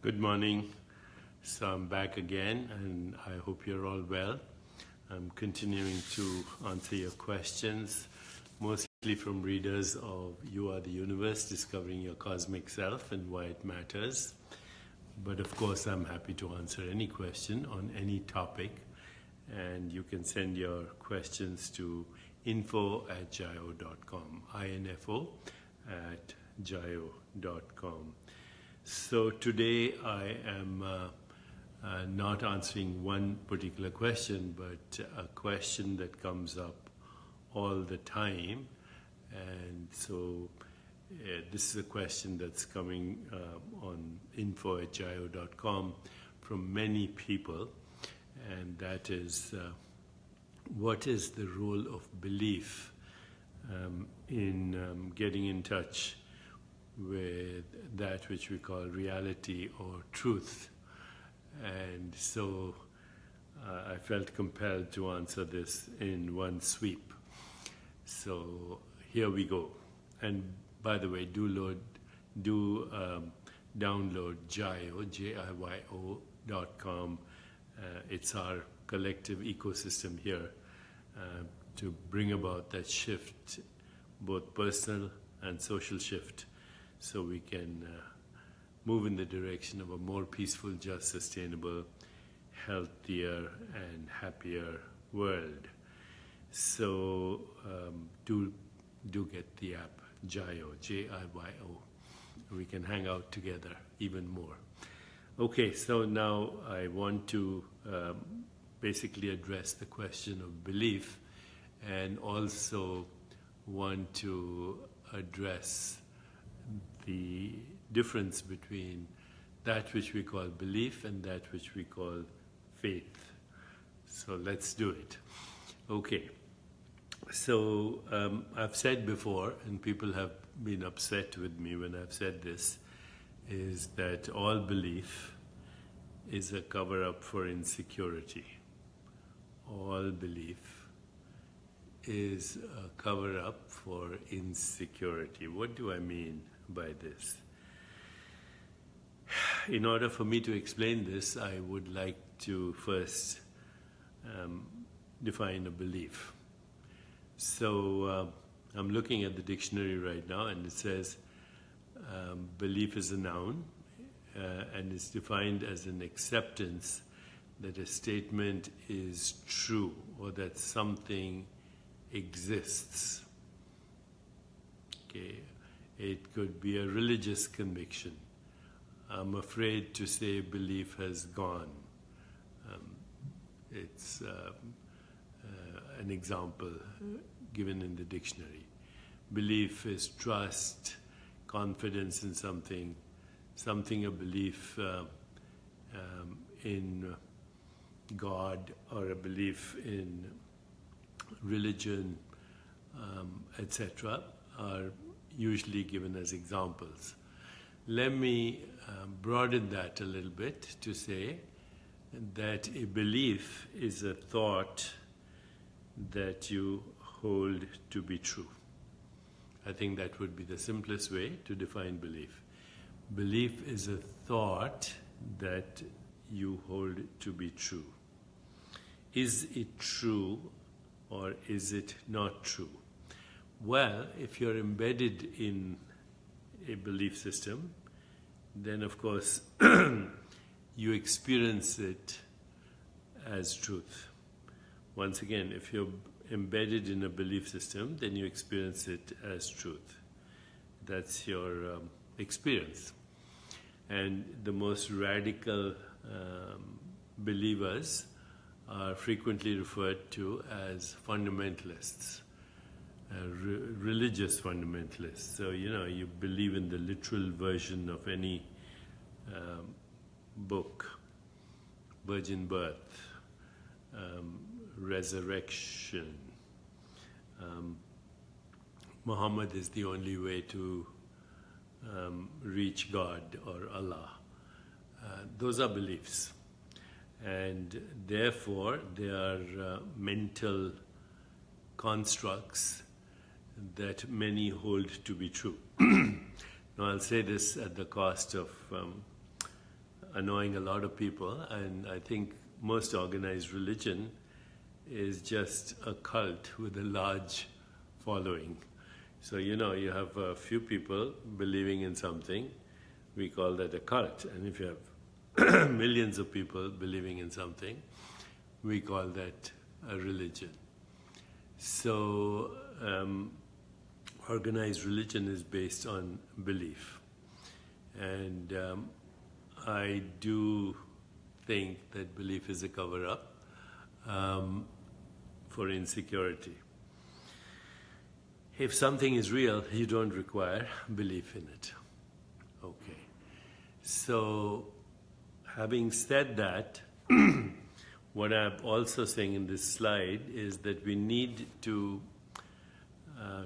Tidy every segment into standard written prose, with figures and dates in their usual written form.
Good morning. So I'm back again and I hope you're all well. I'm continuing to answer your questions, mostly from readers of You Are the Universe, Discovering Your Cosmic Self and Why It Matters. But of course, I'm happy to answer any question on any topic. And you can send your questions to info@jayo.com, info@jayo.com. So today I am not answering one particular question, but a question that comes up all the time. And so this is a question that's coming on info@jayo.com from many people. And that is, what is the role of belief in getting in touch with that which we call reality or truth? And so I felt compelled to answer this in one sweep. So here we go. And by the way, do download Jayo, JIYO.com. It's our collective ecosystem here to bring about that shift, both personal and social shift, so we can move in the direction of a more peaceful, just, sustainable, healthier, and happier world. So do get the app, Jayo, JIYO. We can hang out together even more. Okay, so now I want to basically address the question of belief, and also want to address the difference between that which we call belief and that which we call faith. So let's do it. Okay, so I've said before, and people have been upset with me when I've said this, is that all belief is a cover-up for insecurity. All belief is a cover-up for insecurity. What do I mean by this? In order for me to explain this, I would like to first define a belief. So I'm looking at the dictionary right now, and it says belief is a noun, and it's defined as an acceptance that a statement is true or that something exists. Okay, it could be a religious conviction. I'm afraid to say belief has gone. It's an example given in the dictionary. Belief is trust, confidence in something, a belief in God, or a belief in religion, etc., are usually given as examples. Let me broaden that a little bit to say that a belief is a thought that you hold to be true. I think that would be the simplest way to define belief. Belief is a thought that you hold to be true. Is it true or is it not true? Well, if you're embedded in a belief system, then of course you experience it as truth. Once again, if you're embedded in a belief system, then you experience it as truth. That's your experience. And the most radical believers are frequently referred to as fundamentalists, religious fundamentalists. So, you believe in the literal version of any book, virgin birth, resurrection. Muhammad is the only way to reach God or Allah. Those are beliefs, and therefore they are mental constructs that many hold to be true. Now I'll say this at the cost of annoying a lot of people, and I think most organized religion is just a cult with a large following. So, you have a few people believing in something, we call that a cult. And if you have millions of people believing in something, we call that a religion. So, organized religion is based on belief. And I do think that belief is a cover-up for insecurity. If something is real, you don't require belief in it. Okay. So, having said that, what I'm also saying in this slide is that we need to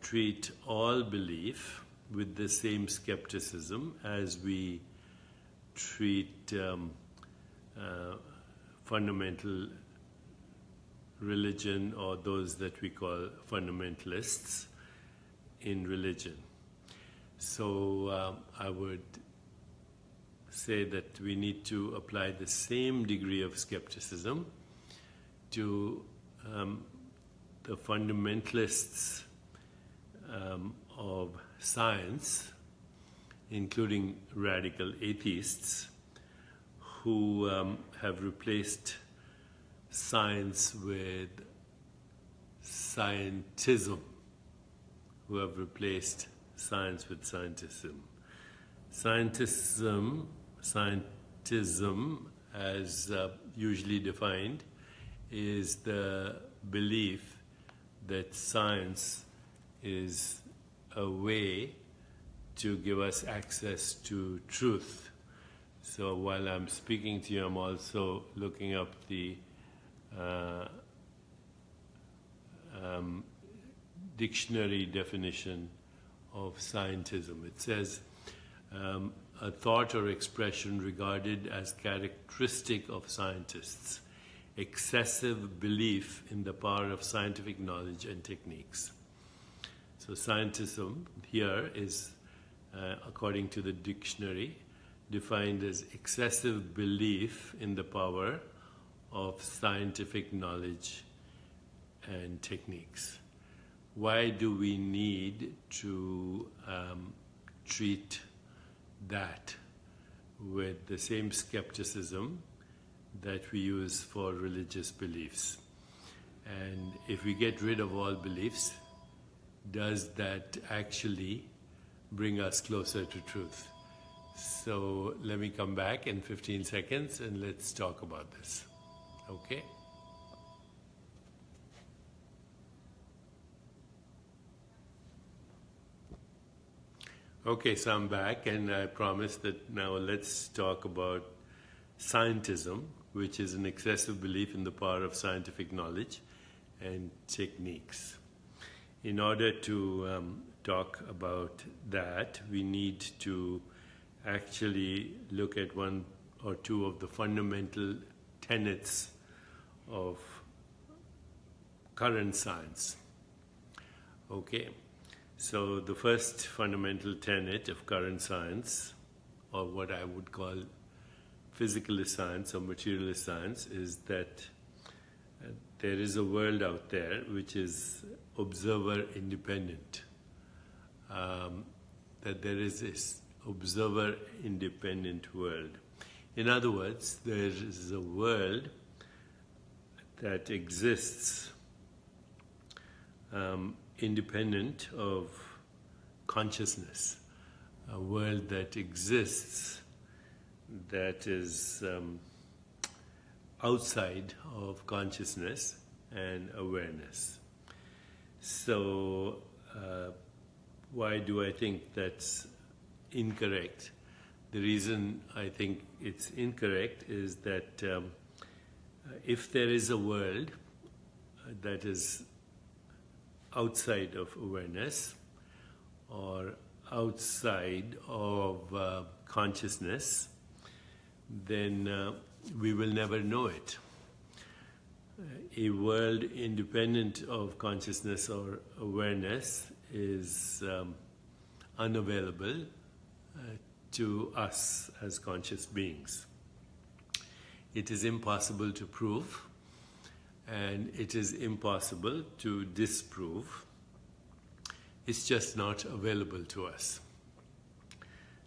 treat all belief with the same skepticism as we treat fundamental religion, or those that we call fundamentalists in religion. So I would say that we need to apply the same degree of skepticism to the fundamentalists of science, including radical atheists, who have replaced science with scientism, who have replaced science with scientism. Scientism, as usually defined, is the belief that science is a way to give us access to truth. So while I'm speaking to you, I'm also looking up the dictionary definition of scientism. It says, a thought or expression regarded as characteristic of scientists, excessive belief in the power of scientific knowledge and techniques. So scientism here is, according to the dictionary, defined as excessive belief in the power of scientific knowledge and techniques. Why do we need to treat that with the same skepticism that we use for religious beliefs? And if we get rid of all beliefs, does that actually bring us closer to truth? So let me come back in 15 seconds and let's talk about this. Okay? Okay, so I'm back, and I promised that now let's talk about scientism, which is an excessive belief in the power of scientific knowledge and techniques. In order to talk about that, we need to actually look at one or two of the fundamental tenets of current science. Okay. So the first fundamental tenet of current science, or what I would call physicalist science or materialist science, is that there is a world out there which is observer independent. That there is this observer independent world. In other words, there is a world that exists independent of consciousness, a world that exists that is outside of consciousness and awareness. So, why do I think that's incorrect? The reason I think it's incorrect is that if there is a world that is outside of awareness or outside of consciousness, then we will never know it. A world independent of consciousness or awareness is unavailable to us as conscious beings. it is impossible to prove, and it is impossible to disprove. It's just not available to us.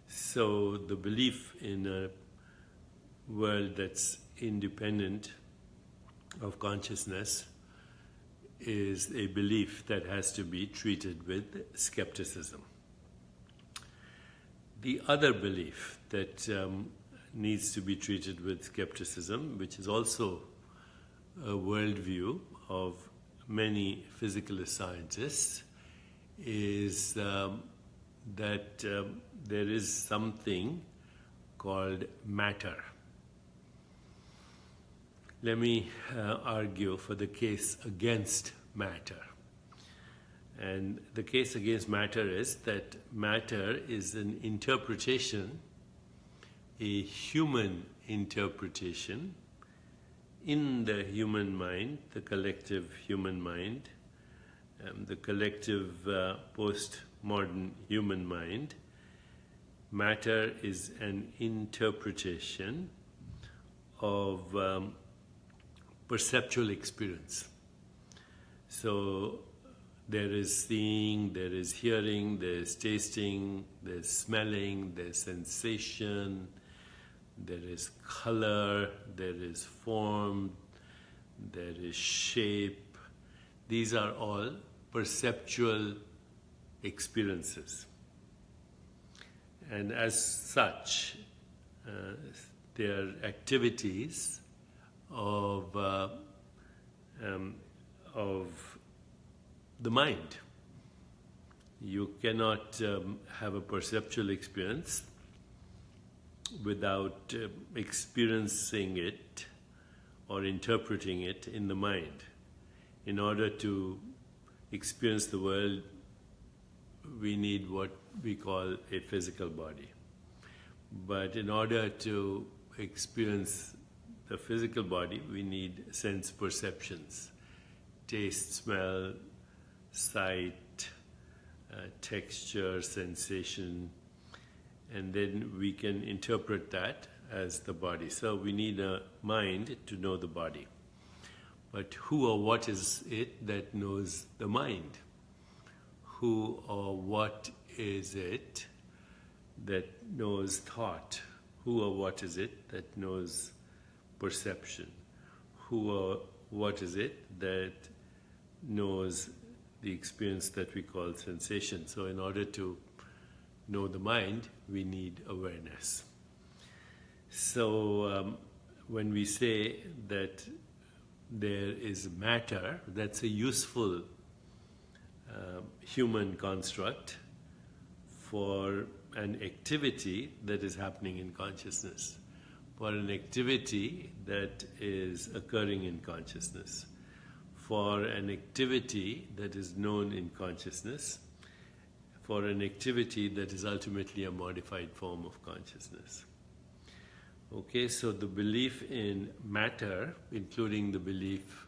So the belief in a world that's independent of consciousness is a belief that has to be treated with skepticism. The other belief that needs to be treated with skepticism, which is also a worldview of many physicalist scientists, is that there is something called matter. Let me argue for the case against matter. And the case against matter is that matter is an interpretation, a human interpretation in the human mind, the collective human mind, the collective postmodern human mind. Matter is an interpretation of perceptual experience. So there is seeing, there is hearing, there is tasting, there is smelling, there is sensation, there is color, there is form, there is shape. These are all perceptual experiences. And as such, they are activities of the mind. You cannot have a perceptual experience without experiencing it or interpreting it in the mind. In order to experience the world, we need what we call a physical body. But in order to experience the physical body, we need sense perceptions: taste, smell, sight, texture, sensation, and then we can interpret that as the body. So we need a mind to know the body. But who or what is it that knows the mind? Who or what is it that knows thought? Who or what is it that knows perception? Who or what is it that knows the experience that we call sensation? So in order to know the mind, we need awareness. So when we say that there is matter, that's a useful human construct for an activity that is happening in consciousness, for an activity that is occurring in consciousness, for an activity that is known in consciousness, for an activity that is ultimately a modified form of consciousness. Okay, so the belief in matter, including the belief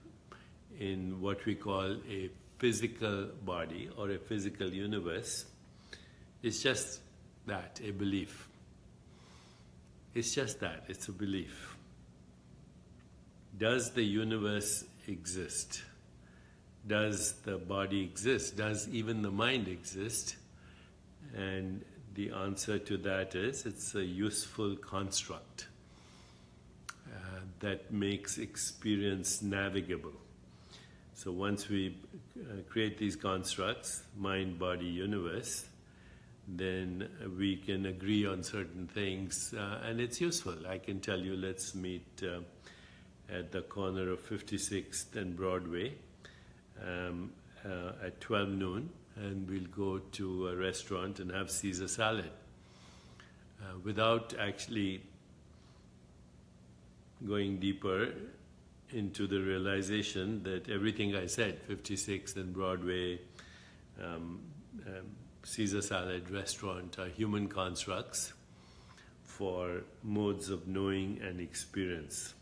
in what we call a physical body or a physical universe, is just that, a belief. It's just that, it's a belief. Does the universe exist? Does the body exist? Does even the mind exist? And the answer to that is, it's a useful construct that makes experience navigable. So once we create these constructs, mind, body, universe, then we can agree on certain things, and it's useful. I can tell you, let's meet at the corner of 56th and Broadway at 12 noon, and we'll go to a restaurant and have Caesar salad without actually going deeper into the realization that everything I said, 56th and Broadway, Caesar salad, restaurant, are human constructs for modes of knowing and experience.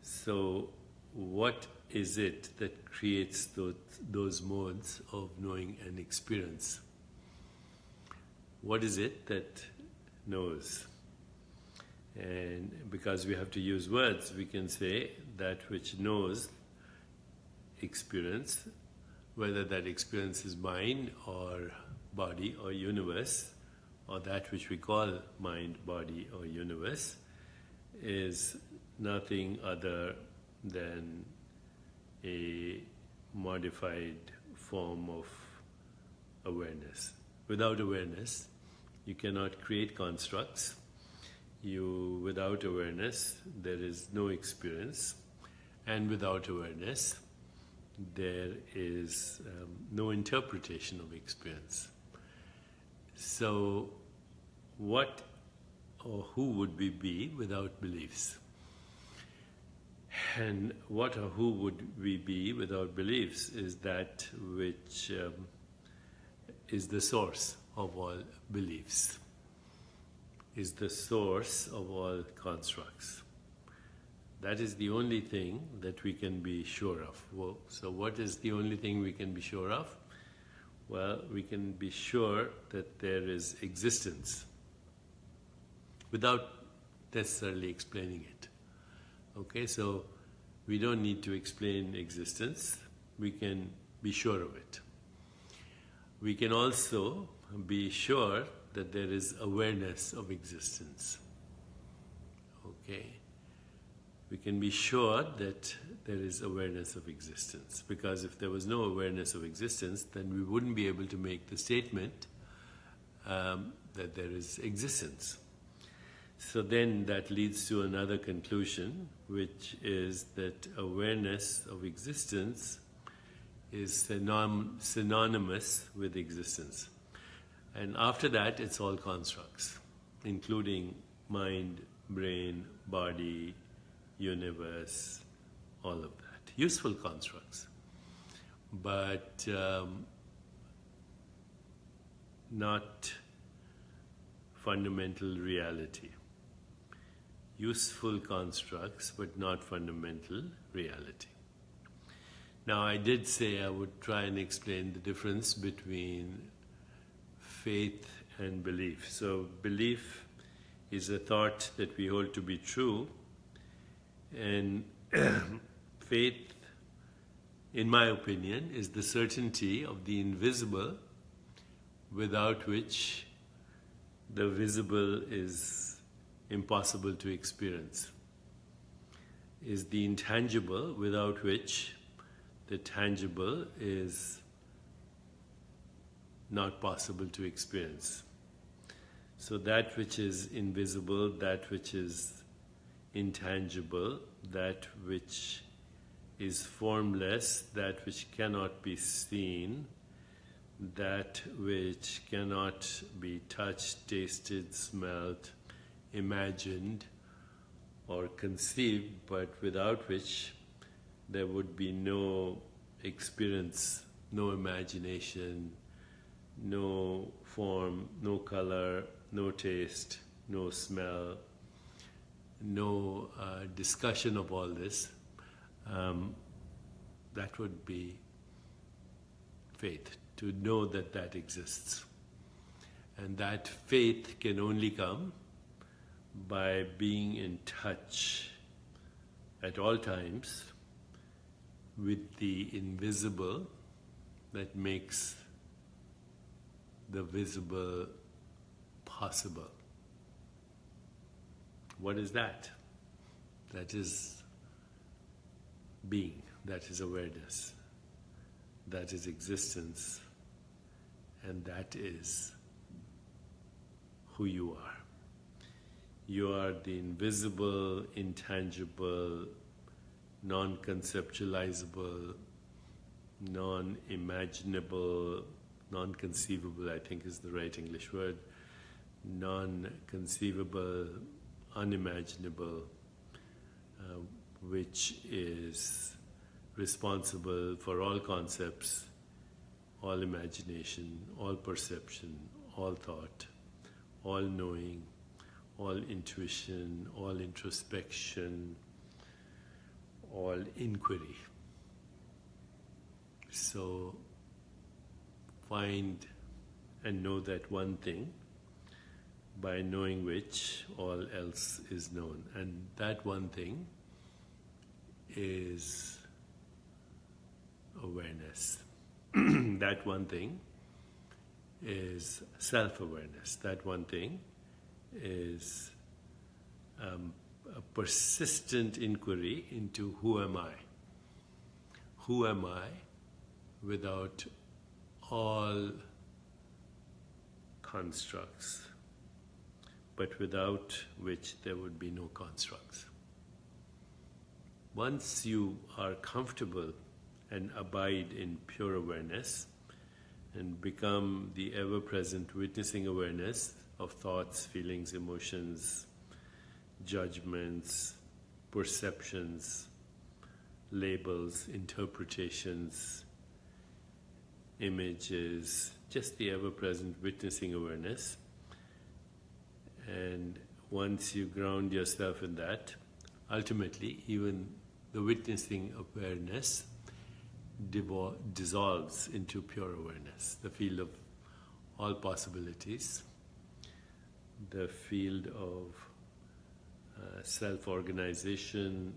So what is it that creates those modes of knowing and experience? What is it that knows? And because we have to use words, we can say that which knows experience, whether that experience is mind or body or universe, or that which we call mind, body or universe, is nothing other than a modified form of awareness. Without awareness, you cannot create constructs. Without awareness, there is no experience, and without awareness, there is no interpretation of experience. So, what or who would we be without beliefs? And what or who would we be without beliefs is that which is the source of all beliefs, is the source of all constructs. That is the only thing that we can be sure of. Well, so what is the only thing we can be sure of? Well, we can be sure that there is existence without necessarily explaining it. Okay, so we don't need to explain existence. We can be sure of it. We can also be sure that there is awareness of existence. Okay? We can be sure that there is awareness of existence, because if there was no awareness of existence, then we wouldn't be able to make the statement that there is existence. So then that leads to another conclusion, which is that awareness of existence is synonymous with existence. And after that, it's all constructs, including mind, brain, body, universe, all of that. Useful constructs, but not fundamental reality. Useful constructs, but not fundamental reality. Now, I did say I would try and explain the difference between faith and belief. So, belief is a thought that we hold to be true, and faith, in my opinion, is the certainty of the invisible, without which the visible is impossible to experience, is the intangible, without which the tangible is not possible to experience. So that which is invisible, that which is intangible, that which is formless, that which cannot be seen, that which cannot be touched, tasted, smelt, imagined, or conceived, but without which there would be no experience, no imagination, no form, no color, no taste, no smell, no discussion of all this. That would be faith, to know that that exists. And that faith can only come by being in touch at all times with the invisible that makes the visible possible. What is that? That is being, that is awareness, that is existence, and that is who you are. You are the invisible, intangible, non-conceptualizable, non-imaginable, non-conceivable, I think is the right English word, non-conceivable, unimaginable, which is responsible for all concepts, all imagination, all perception, all thought, all knowing, all intuition, all introspection, all inquiry. So find and know that one thing, by knowing which all else is known. And that one thing is awareness. That one thing is self-awareness. That one thing is a persistent inquiry into who am I? Who am I without all constructs, but without which there would be no constructs. Once you are comfortable and abide in pure awareness and become the ever-present witnessing awareness of thoughts, feelings, emotions, judgments, perceptions, labels, interpretations, images, just the ever-present witnessing awareness. And once you ground yourself in that, ultimately even the witnessing awareness dissolves into pure awareness, the field of all possibilities, the field of self-organization,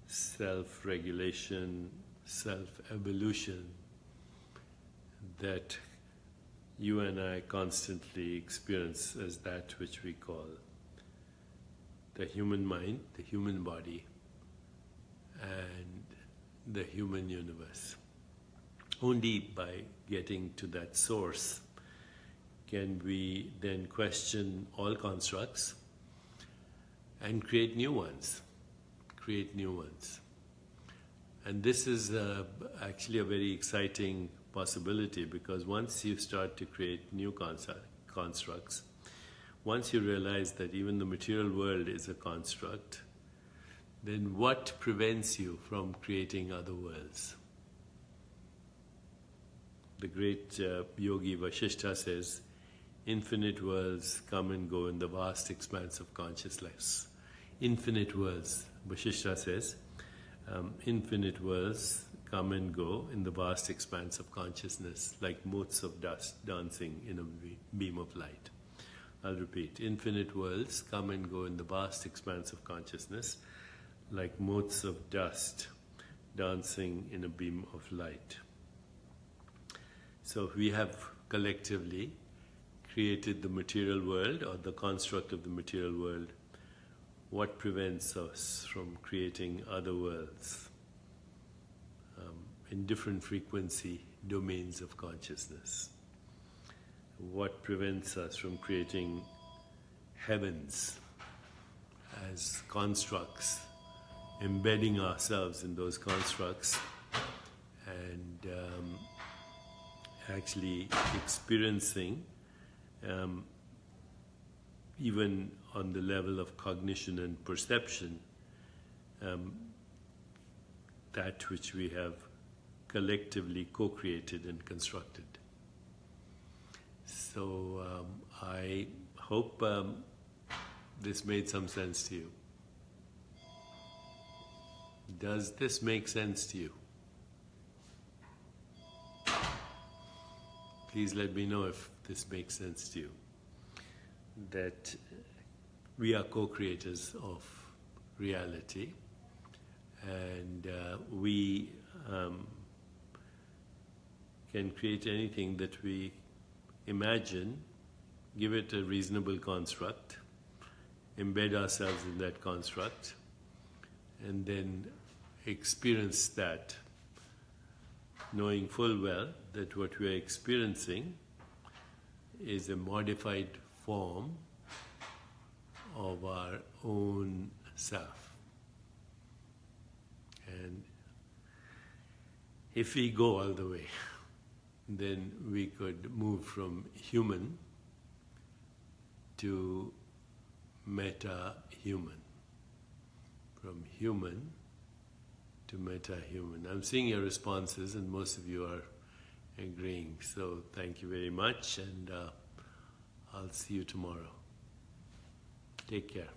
self-regulation, self-evolution that you and I constantly experience as that which we call the human mind, the human body, and the human universe. Only by getting to that source can we then question all constructs and create new ones. And this is actually a very exciting possibility, because once you start to create new constructs, once you realize that even the material world is a construct, then what prevents you from creating other worlds? The great yogi Vasishtha says, infinite worlds come and go in the vast expanse of consciousness. Infinite worlds, Vasishtha says, infinite worlds come and go in the vast expanse of consciousness, like motes of dust dancing in a beam of light. I'll repeat, infinite worlds come and go in the vast expanse of consciousness, like motes of dust dancing in a beam of light. So we have collectively created the material world, or the construct of the material world. What prevents us from creating other worlds in different frequency domains of consciousness? What prevents us from creating heavens as constructs, embedding ourselves in those constructs, and actually experiencing, even on the level of cognition and perception, that which we have collectively co-created and constructed. So I hope this made some sense to you. Does this make sense to you? Please let me know if this makes sense to you. That we are co-creators of reality, and we can create anything that we imagine, give it a reasonable construct, embed ourselves in that construct, and then experience that, knowing full well that what we are experiencing is a modified form of our own self. And if we go all the way, then we could move from human to meta-human, from human to meta-human. I'm seeing your responses, and most of you are agreeing. So thank you very much, and I'll see you tomorrow. Take care.